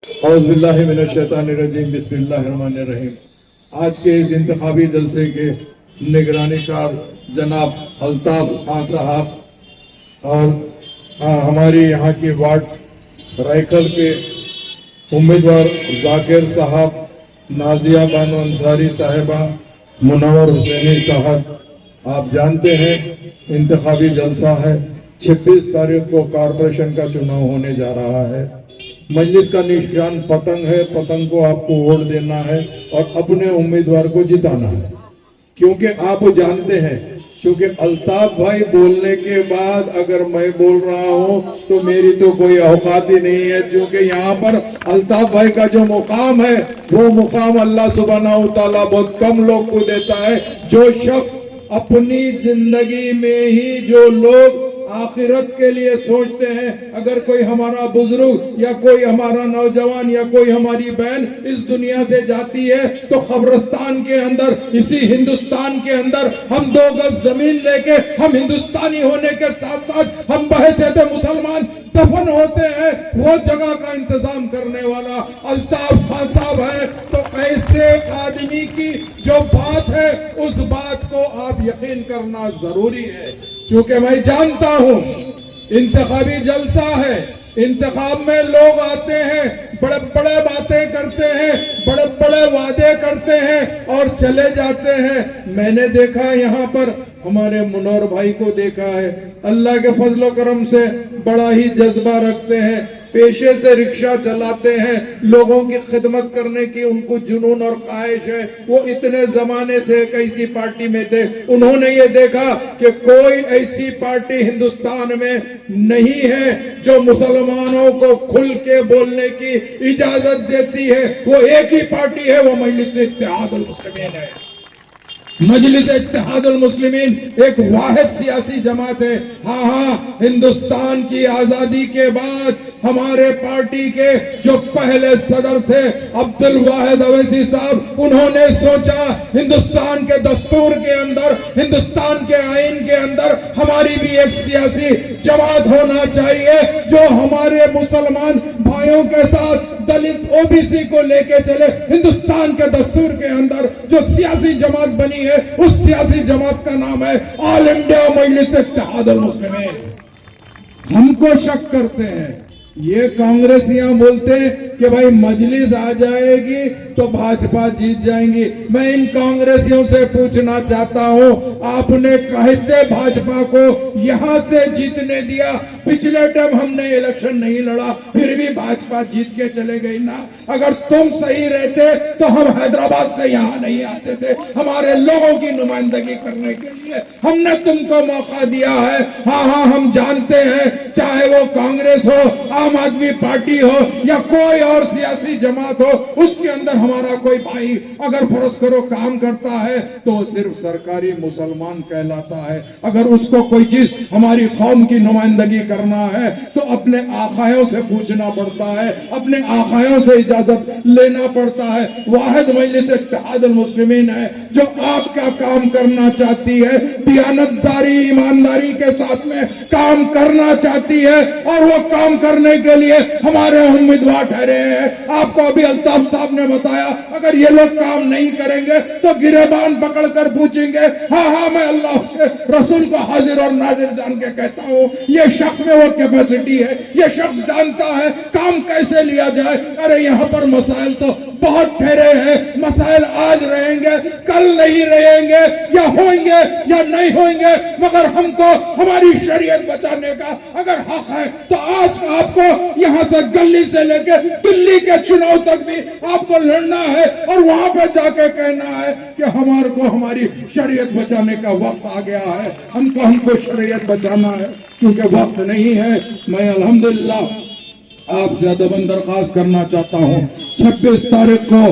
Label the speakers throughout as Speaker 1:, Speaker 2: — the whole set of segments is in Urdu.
Speaker 1: اعوذ باللہ من الشیطان الرجیم، بسم اللہ الرحمن الرحیم۔ آج کے اس انتخابی جلسے کے نگرانی کار جناب الطاف خان صاحب اور ہماری یہاں کی وارڈ رائکل کے امیدوار ذاکر صاحب، نازیہ بانو انصاری صاحبہ، منور حسینی صاحب، آپ جانتے ہیں انتخابی جلسہ ہے۔ 26 تاریخ کو کارپوریشن کا چناؤ ہونے جا رہا ہے۔ مجلس کا نشان پتنگ ہے، پتنگ کو آپ کو ووٹ دینا ہے اور اپنے امیدوار کو جتانا ہے، کیونکہ آپ جانتے ہیں کیونکہ الطاف بھائی بولنے کے بعد اگر میں بول رہا ہوں تو میری تو کوئی اوقات ہی نہیں ہے، کیونکہ یہاں پر الطاف بھائی کا جو مقام ہے وہ مقام اللہ سبحانہ وتعالیٰ بہت کم لوگ کو دیتا ہے۔ جو شخص اپنی زندگی میں ہی جو لوگ آخرت کے لیے سوچتے ہیں، اگر کوئی ہمارا بزرگ یا کوئی ہمارا نوجوان یا کوئی ہماری بہن اس دنیا سے جاتی ہے تو قبرستان کے اندر، اسی ہندوستان کے اندر ہم 2 گز زمین لے کے ہم ہندوستانی ہونے کے ساتھ ساتھ ہم بحیثیت مسلمان دفن ہوتے ہیں۔ وہ جگہ کا انتظام کرنے والا الطاف خان صاحب ہے، تو ایسے آدمی کی جو بات ہے اس بات کو آپ یقین کرنا ضروری ہے، چونکہ میں جانتا ہوں انتخابی جلسہ ہے، انتخاب میں لوگ آتے ہیں، بڑے بڑے باتیں کرتے ہیں، بڑے بڑے وعدے کرتے ہیں اور چلے جاتے ہیں۔ میں نے دیکھا یہاں پر ہمارے منور بھائی کو دیکھا ہے، اللہ کے فضل و کرم سے بڑا ہی جذبہ رکھتے ہیں، پیشے سے رکشہ چلاتے ہیں، لوگوں کی خدمت کرنے کی ان کو جنون اور خواہش ہے۔ وہ اتنے زمانے سے ایک ایسی پارٹی میں تھے، انہوں نے یہ دیکھا کہ کوئی ایسی پارٹی ہندوستان میں نہیں ہے جو مسلمانوں کو کھل کے بولنے کی اجازت دیتی ہے، وہ ایک ہی پارٹی ہے، وہ مجلس اتحاد المسلمین ہے۔ مجلس اتحاد المسلمین ایک واحد سیاسی جماعت ہے۔ ہاں ہندوستان کی آزادی کے بعد ہمارے پارٹی کے جو پہلے صدر تھے عبد الواحد اویسی صاحب، انہوں نے سوچا ہندوستان کے دستور کے اندر، ہندوستان کے آئین کے اندر ہماری بھی ایک سیاسی جماعت ہونا چاہیے جو ہمارے مسلمان بھائیوں کے ساتھ دلت او بی سی کو لے کے چلے۔ ہندوستان کے دستور کے اندر جو سیاسی جماعت بنی ہے اس سیاسی جماعت کا نام ہے آل انڈیا مجلس اتحاد المسلمین۔ ہم کو شک کرتے ہیں، یہ کانگریسیاں بولتے ہیں کہ بھائی مجلس آ جائے گی تو بھاجپا جیت جائیں گی۔ میں ان کانگریسیوں سے پوچھنا چاہتا ہوں، آپ نے کیسے بھاجپا کو یہاں سے جیتنے دیا؟ پچھلے ٹائم ہم نے الیکشن نہیں لڑا پھر بھی بھاجپا جیت کے چلے گئی نا۔ اگر تم صحیح رہتے تو ہم حیدرآباد سے یہاں نہیں آتے تھے، ہمارے لوگوں کی نمائندگی کرنے کے لیے ہم نے تم کو موقع دیا ہے۔ ہاں ہم جانتے ہیں، چاہے وہ کانگریس ہو، عام آدمی پارٹی ہو یا کوئی اور سیاسی جماعت ہو، اس کے اندر ہمارا کوئی بھائی اگر فرض کرو کام کرتا ہے تو وہ صرف سرکاری مسلمان کہلاتا ہے۔ اگر اس کو کوئی چیز ہماری قوم کی نمائندگی کرنا ہے تو اپنے آقایوں سے پوچھنا پڑتا ہے، اپنے آقایوں سے اجازت لینا پڑتا ہے۔ واحد مجلس اتحاد المسلمین ہے جو آپ کا کام کرنا چاہتی ہے، دیانتداری ایمانداری کے ساتھ میں کام کرنا چاہتی ہے، اور وہ کام کرنے کے لیے ہمارے امیدوار ٹھہرے ہیں۔ آپ کو ابھی الطاف صاحب نے بتایا اگر یہ لوگ کام نہیں کریں گے تو گریبان پکڑ کر پوچھیں گے۔ ہاں میں اللہ کے رسول کو حاضر اور ناظر جان کے کہتا ہوں، یہ شخص میں وہ کیپیسٹی ہے، یہ شخص جانتا ہے کام کیسے لیا جائے۔ ارے یہاں پر مسائل تو بہت ٹھہرے ہیں، مسائل آج رہیں گے کل نہیں رہیں گے، یا ہوئیں گے یا نہیں ہوئیں گے، مگر ہم کو ہماری شریعت بچانے کا اگر حق ہے تو آج آپ کو یہاں سے گلی سے لے کے دلی کے چناؤ تک بھی آپ کو لڑنا ہے اور وہاں پہ جا کے کہنا ہے کہ ہمارے کو ہماری شریعت بچانے کا وقت آ گیا ہے، ہم کو شریعت بچانا ہے کیونکہ وقت نہیں ہے۔ میں الحمدللہ آپ سے ادب درخواست کرنا چاہتا ہوں، 26 تاریخ کو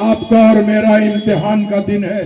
Speaker 1: آپ کا اور میرا امتحان کا دن ہے۔